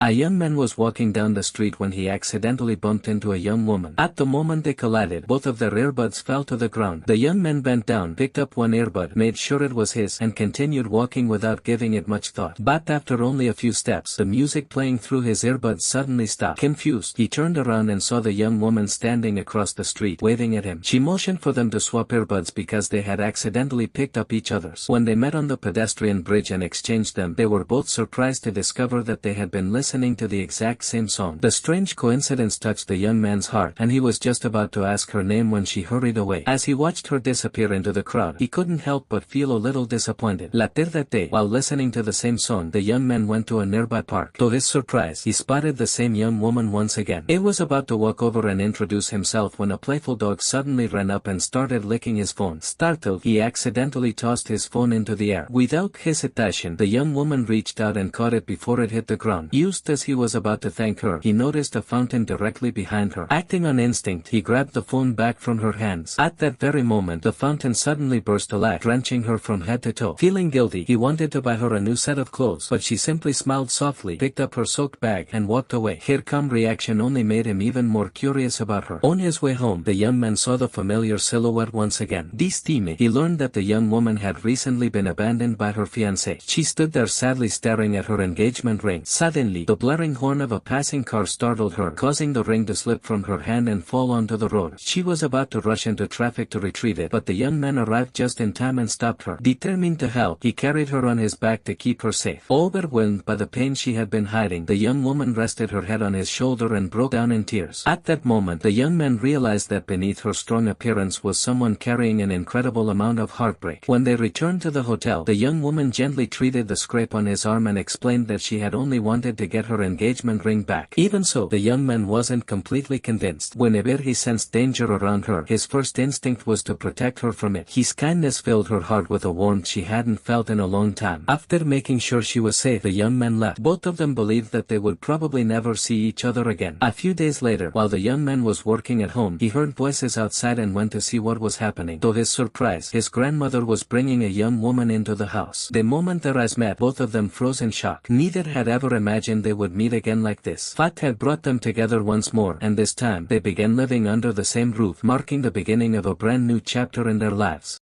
A young man was walking down the street when he accidentally bumped into a young woman. At the moment they collided, both of their earbuds fell to the ground. The young man bent down, picked up one earbud, made sure it was his, and continued walking without giving it much thought. But after only a few steps, the music playing through his earbuds suddenly stopped. Confused, he turned around and saw the young woman standing across the street, waving at him. She motioned for them to swap earbuds because they had accidentally picked up each other's. When they met on the pedestrian bridge and exchanged them, they were both surprised to discover that they had been listening to the exact same song. The strange coincidence touched the young man's heart, and he was just about to ask her name when she hurried away. As he watched her disappear into the crowd, he couldn't help but feel a little disappointed. Later that day, while listening to the same song, the young man went to a nearby park. To his surprise, he spotted the same young woman once again. He was about to walk over and introduce himself when a playful dog suddenly ran up and started licking his phone. Startled, he accidentally tossed his phone into the air. Without hesitation, the young woman reached out and caught it before it hit the ground. Just as he was about to thank her, he noticed a fountain directly behind her. Acting on instinct, he grabbed the phone back from her hands. At that very moment, the fountain suddenly burst alive, drenching her from head to toe. Feeling guilty, he wanted to buy her a new set of clothes, but she simply smiled softly, picked up her soaked bag, and walked away. Her calm reaction only made him even more curious about her. On his way home, the young man saw the familiar silhouette once again. Steamy, he learned that the young woman had recently been abandoned by her fiancé. She stood there sadly staring at her engagement ring. Suddenly, the blaring horn of a passing car startled her, causing the ring to slip from her hand and fall onto the road. She was about to rush into traffic to retrieve it, but the young man arrived just in time and stopped her. Determined to help, he carried her on his back to keep her safe. Overwhelmed by the pain she had been hiding, the young woman rested her head on his shoulder and broke down in tears. At that moment, the young man realized that beneath her strong appearance was someone carrying an incredible amount of heartbreak. When they returned to the hotel, the young woman gently treated the scrape on his arm and explained that she had only wanted to get her engagement ring back. Even so, the young man wasn't completely convinced. Whenever he sensed danger around her, his first instinct was to protect her from it. His kindness filled her heart with a warmth she hadn't felt in a long time. After making sure she was safe, the young man left. Both of them believed that they would probably never see each other again. A few days later, while the young man was working at home, he heard voices outside and went to see what was happening. To his surprise, his grandmother was bringing a young woman into the house. The moment their eyes met, both of them froze in shock. Neither had ever imagined they would meet again like this. Fate had brought them together once more, and this time, they began living under the same roof, marking the beginning of a brand new chapter in their lives.